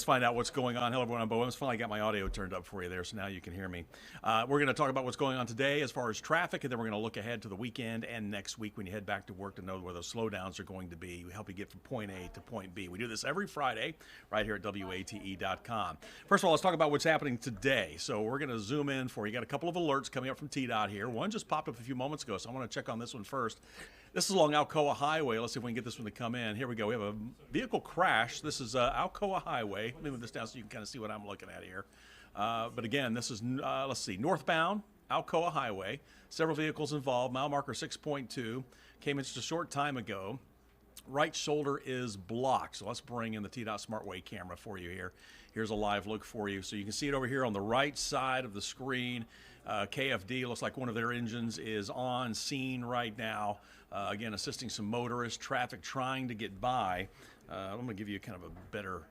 find out what's going on. Hello, everyone. I'm Bo. I finally got my audio turned up for you there, so now you can hear me. We're going to talk about what's going on today as far as traffic, and then we're going to look ahead to the weekend and next week when you head back to work to know where those slowdowns are going to be. We help you get from point A to point B. We do this every Friday right here at WATE.com. First of all, let's talk about what's happening today. So we're going to zoom in for you. Got a couple of alerts coming up from TDOT here. One just popped up a few moments ago, so I want to check on this one first. This is along Alcoa Highway. Let's see if we can get this one to come in. Here we go. We have a vehicle crash. This is Alcoa Highway. Let me move this down so you can kind of see what I'm looking at here. But again, this is, let's see, northbound Alcoa Highway. Several vehicles involved. Mile marker 6.2. Came in just a short time ago. Right shoulder is blocked. So let's bring in the TDOT SmartWay camera for you here. Here's a live look for you. So you can see it over here on the right side of the screen. KFD, looks like one of their engines is on scene right now. Again, assisting some motorists, traffic trying to get by. I'm going to give you kind of a better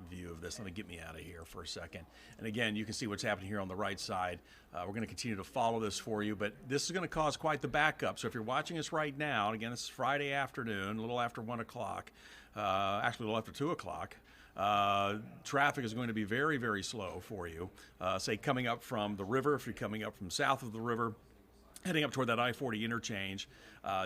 view of this. Let me get me out of here for a second. And again, you can see what's happening here on the right side. We're going to continue to follow this for you, but this is going to cause quite the backup. So if you're watching us right now, again, this is Friday afternoon, a little after 1 o'clock, actually a little after 2 o'clock. Traffic is going to be very, very slow for you. Say coming up from the river, if you're coming up from south of the river, heading up toward that I-40 interchange,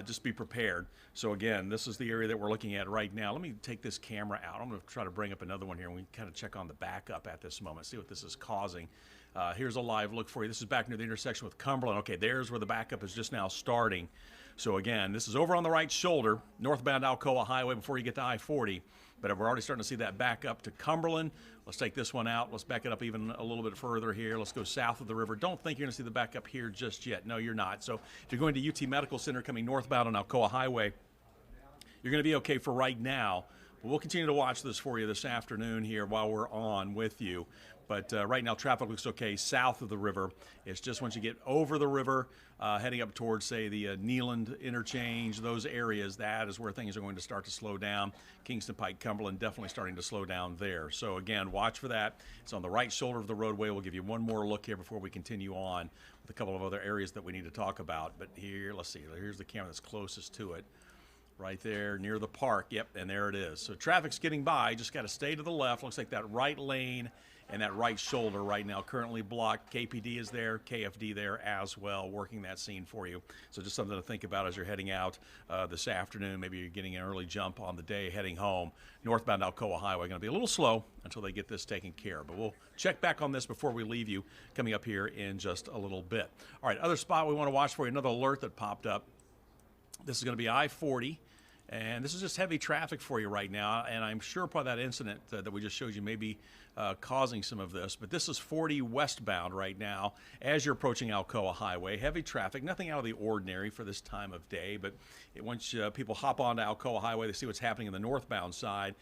just be prepared. So again, this is the area that we're looking at right now. Let me take this camera out. I'm going to try to bring up another one here, and we can kind of check on the backup at this moment, see what this is causing. Here's a live look for you. This is back near the intersection with Cumberland. Okay, there's where the backup is just now starting. So again, this is over on the right shoulder, northbound Alcoa Highway before you get to I-40. But we're already starting to see that back up to Cumberland. Let's take this one out. Let's back it up even a little bit further here. Let's go south of the river. Don't think you're going to see the backup here just yet. No, you're not. So if you're going to UT Medical Center coming northbound on Alcoa Highway, you're going to be okay for right now. But we'll continue to watch this for you this afternoon here while we're on with you. But right now, traffic looks okay south of the river. It's just once you get over the river, heading up towards, say, the Neeland interchange, those areas, that is where things are going to start to slow down. Kingston Pike, Cumberland, definitely starting to slow down there. So, again, watch for that. It's on the right shoulder of the roadway. We'll give you one more look here before we continue on with a couple of other areas that we need to talk about. But here, let's see. Here's the camera that's closest to it. Right there near the park. Yep, and there it is. So traffic's getting by. Just got to stay to the left. Looks like that right lane and that right shoulder right now currently blocked. KPD is there, KFD there as well, working that scene for you. So just something to think about as you're heading out this afternoon. Maybe you're getting an early jump on the day heading home. Northbound Alcoa Highway going to be a little slow until they get this taken care of. But we'll check back on this before we leave you coming up here in just a little bit. All right, other spot we want to watch for you, another alert that popped up. This is going to be I-40. And this is just heavy traffic for you right now, and I'm sure probably that incident that we just showed you may be causing some of this. But this is 40 westbound right now as you're approaching Alcoa Highway. Heavy traffic, nothing out of the ordinary for this time of day, but once people hop onto Alcoa Highway, they see what's happening in the northbound side.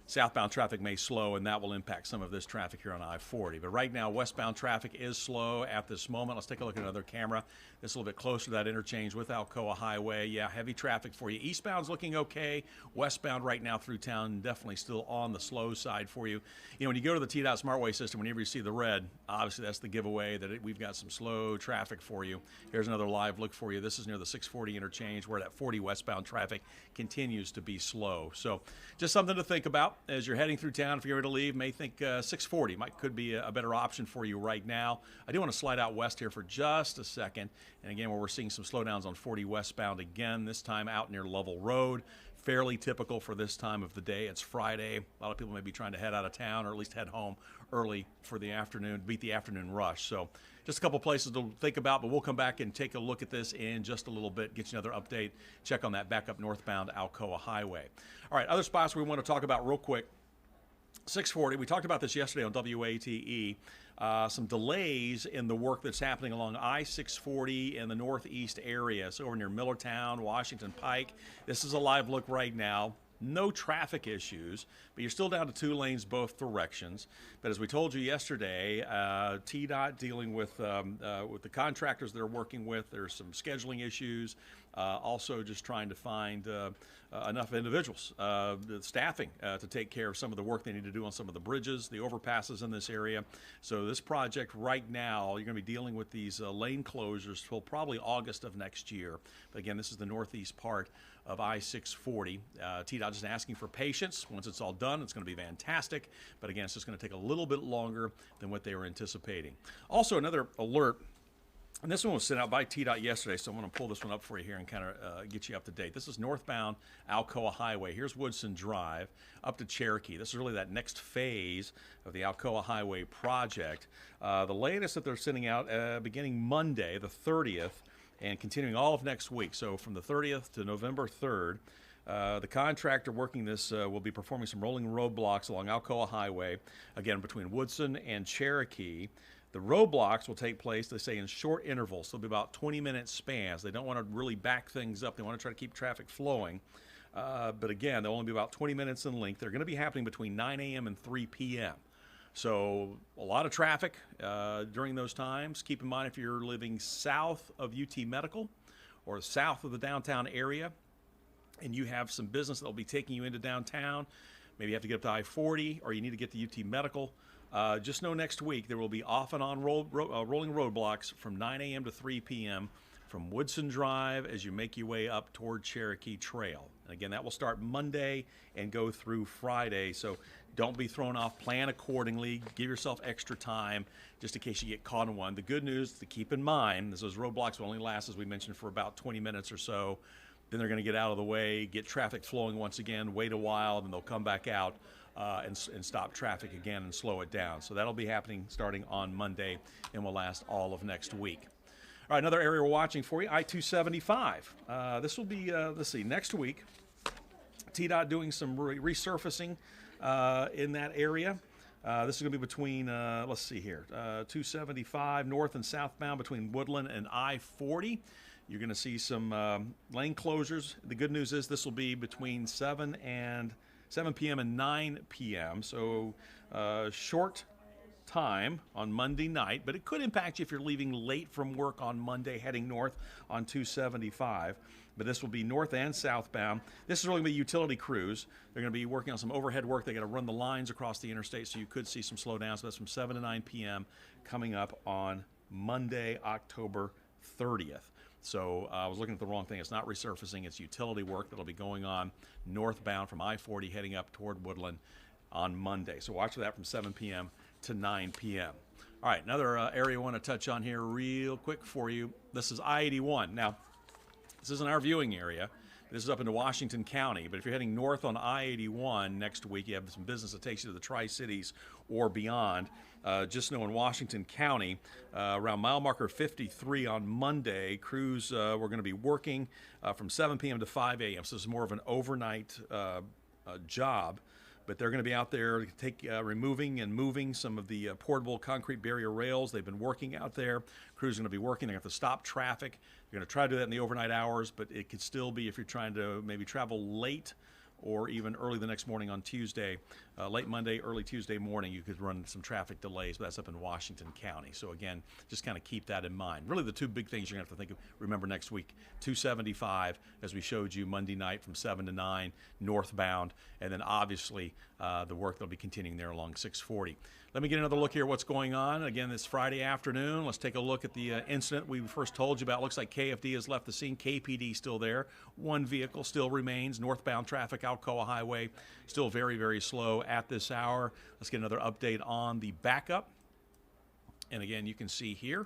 Southbound traffic may slow, and that will impact some of this traffic here on I-40. But right now, westbound traffic is slow at this moment. Let's take a look at another camera. This is a little bit closer to that interchange with Alcoa Highway. Yeah, heavy traffic for you. Eastbound's looking okay. Westbound right now through town, definitely still on the slow side for you. You know, when you go to the TDOT SmartWay system, whenever you see the red, obviously that's the giveaway that we've got some slow traffic for you. Here's another live look for you. This is near the 640 interchange where that 40 westbound traffic continues to be slow. So just something to think about as you're heading through town. If you're ready to leave, may think 640 could be a better option for you right now. I do want to slide out west here for just a second. And again, where we're seeing some slowdowns on 40 westbound again, this time out near Lovell Road. Fairly typical for this time of the day. It's Friday. A lot of people may be trying to head out of town or at least head home early for the afternoon, beat the afternoon rush. So just a couple places to think about, but we'll come back and take a look at this in just a little bit, get you another update, check on that backup northbound Alcoa Highway. All right, other spots we want to talk about real quick. 640, we talked about this yesterday on WATE, some delays in the work that's happening along I-640 in the northeast area, so over near Millertown, Washington Pike. This is a live look right now. No traffic issues, but you're still down to 2 lanes both directions. But as we told you yesterday, TDOT dealing with the contractors they're working with. There's some scheduling issues. Also, just trying to find enough individuals, the staffing, to take care of some of the work they need to do on some of the bridges, the overpasses in this area. So this project right now, you're going to be dealing with these lane closures till probably August of next year. But again, this is the northeast part of I-640. TDOT is asking for patience. Once it's all done, it's going to be fantastic. But again, it's just going to take a little bit longer than what they were anticipating. Also, another alert. And this one was sent out by TDOT yesterday, so I'm going to pull this one up for you here and kind of get you up to date. This is northbound Alcoa Highway. Here's Woodson Drive up to Cherokee. This is really that next phase of the Alcoa Highway project. The latest that they're sending out beginning Monday, the 30th, and continuing all of next week. So from the 30th to November 3rd, the contractor working this will be performing some rolling roadblocks along Alcoa Highway, again, between Woodson and Cherokee. The roadblocks will take place, they say, in short intervals. So it'll be about 20-minute spans. They don't want to really back things up. They want to try to keep traffic flowing. But again, they'll only be about 20 minutes in length. They're going to be happening between 9 a.m. and 3 p.m. So a lot of traffic during those times. Keep in mind if you're living south of UT Medical or south of the downtown area and you have some business that will be taking you into downtown, maybe you have to get up to I-40 or you need to get to UT Medical, just know next week there will be off and on rolling roadblocks from 9 a.m. to 3 p.m. from Woodson Drive as you make your way up toward Cherokee Trail. And again, that will start Monday and go through Friday. So don't be thrown off. Plan accordingly. Give yourself extra time just in case you get caught in one. The good news to keep in mind is those roadblocks will only last, as we mentioned, for about 20 minutes or so. Then they're going to get out of the way, get traffic flowing once again, wait a while, then they'll come back out and stop traffic again and slow it down. So that'll be happening starting on Monday and will last all of next week. All right, another area we're watching for you, I-275. This will be, let's see, next week. TDOT doing some resurfacing in that area. This is going to be between, let's see here, 275 north and southbound between Woodland and I-40. You're going to see some lane closures. The good news is this will be between 7 p.m. and 9 p.m. So short time on Monday night, but it could impact you if you're leaving late from work on Monday heading north on 275. But this will be north and southbound. This is really going to be utility crews. They're going to be working on some overhead work. They're going to run the lines across the interstate, so you could see some slowdowns. So that's from 7 to 9 p.m. coming up on Monday, October 30th. So I was looking at the wrong thing. It's not resurfacing. It's utility work that'll be going on northbound from I-40 heading up toward Woodland on Monday. So watch for that from 7 p.m. to 9 p.m. All right, another area I want to touch on here real quick for you. This is I-81. Now, this isn't our viewing area. This is up into Washington County. But if you're heading north on I-81 next week, you have some business that takes you to the Tri-Cities or beyond. Just know in Washington County, around mile marker 53 on Monday, crews we're going to be working from 7 p.m. to 5 a.m. So this is more of an overnight job. But they're going to be out there removing and moving some of the portable concrete barrier rails. They've been working out there. Crews are going to be working. They're going to have to stop traffic. They're going to try to do that in the overnight hours, but it could still be if you're trying to maybe travel late or even early the next morning on Tuesday, late Monday, early Tuesday morning, you could run some traffic delays, but that's up in Washington County. So again, just kind of keep that in mind. Really the two big things you're going to have to remember next week, 275, as we showed you Monday night from 7 to 9, northbound, and then obviously the work that'll be continuing there along 640. Let me get another look here at what's going on. Again, this Friday afternoon, let's take a look at the incident we first told you about. Looks like KFD has left the scene. KPD still there. One vehicle still remains. Northbound traffic, Alcoa Highway, still very, very slow at this hour. Let's get another update on the backup. And again, you can see here,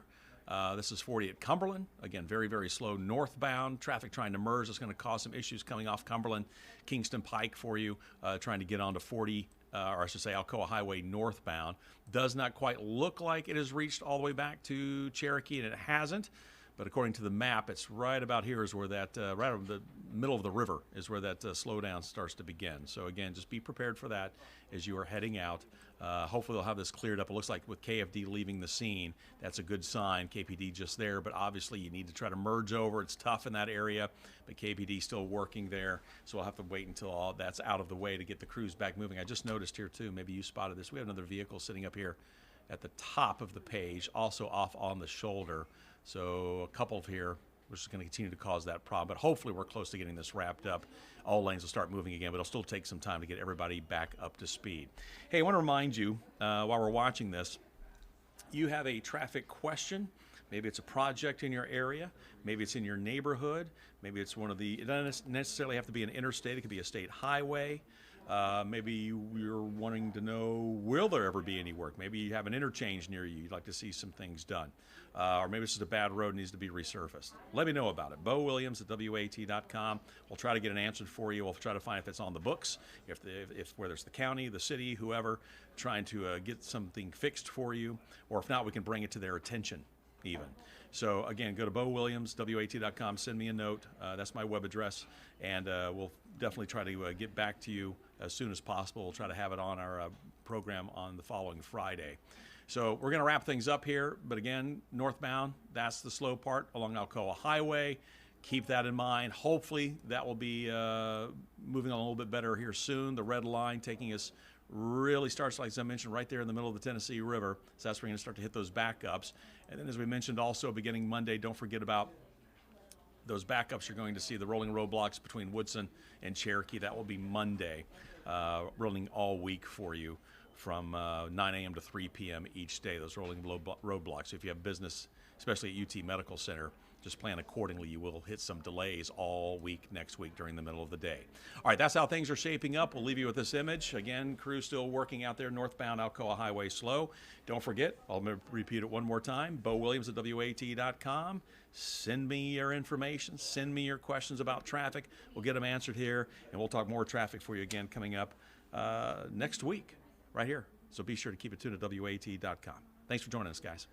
this is 40 at Cumberland. Again, very, very slow northbound. Traffic trying to merge. It's going to cause some issues coming off Cumberland. Kingston Pike for you, trying to get onto 40, or I should say Alcoa Highway northbound. Does not quite look like it has reached all the way back to Cherokee, and it hasn't. But according to the map, it's right about here is where that, right over the middle of the river is where that slowdown starts to begin. So again, just be prepared for that as you are heading out. Hopefully they'll have this cleared up. It looks like with KFD leaving the scene, that's a good sign. KPD just there, but obviously you need to try to merge over. It's tough in that area, but KPD still working there. So we'll have to wait until all that's out of the way to get the crews back moving. I just noticed here too, maybe you spotted this. We have another vehicle sitting up here at the top of the page, also off on the shoulder. So a couple of here which is going to continue to cause that problem. But hopefully we're close to getting this wrapped up. All lanes will start moving again, but it'll still take some time to get everybody back up to speed. Hey, I want to remind you, while we're watching this, you have a traffic question. Maybe it's a project in your area. Maybe it's in your neighborhood. Maybe it's one of the, it doesn't necessarily have to be an interstate. It could be a state highway. Maybe you're wanting to know, will there ever be any work? Maybe you have an interchange near you. You'd like to see some things done. Or maybe it's just a bad road and needs to be resurfaced. Let me know about it. Bo Williams at WATE.com. We'll try to get an answer for you. We'll try to find if it's on the books, if whether it's the county, the city, whoever, trying to get something fixed for you. Or if not, we can bring it to their attention even. So again, go to Bo Williams, WAT.com, send me a note. That's my web address, and we'll definitely try to get back to you as soon as possible. We'll try to have it on our program on the following Friday. So we're going to wrap things up here, but again, northbound, that's the slow part along Alcoa Highway. Keep that in mind. Hopefully that will be moving on a little bit better here soon. The red line taking us really starts, like I mentioned, right there in the middle of the Tennessee River. So that's where we're going to start to hit those backups. And then as we mentioned also, beginning Monday, don't forget about those backups. You're going to see the rolling roadblocks between Woodson and Cherokee. That will be Monday, rolling all week for you from 9 a.m. to 3 p.m. each day, those rolling roadblocks. So if you have business, especially at UT Medical Center, just plan accordingly. You will hit some delays all week next week during the middle of the day. All right, that's how things are shaping up. We'll leave you with this image. Again, crew still working out there, northbound Alcoa Highway slow. Don't forget, I'll repeat it one more time, Bo Williams at WAT.com. Send me your information. Send me your questions about traffic. We'll get them answered here, and we'll talk more traffic for you again coming up next week right here. So be sure to keep it tuned at WAT.com. Thanks for joining us, guys.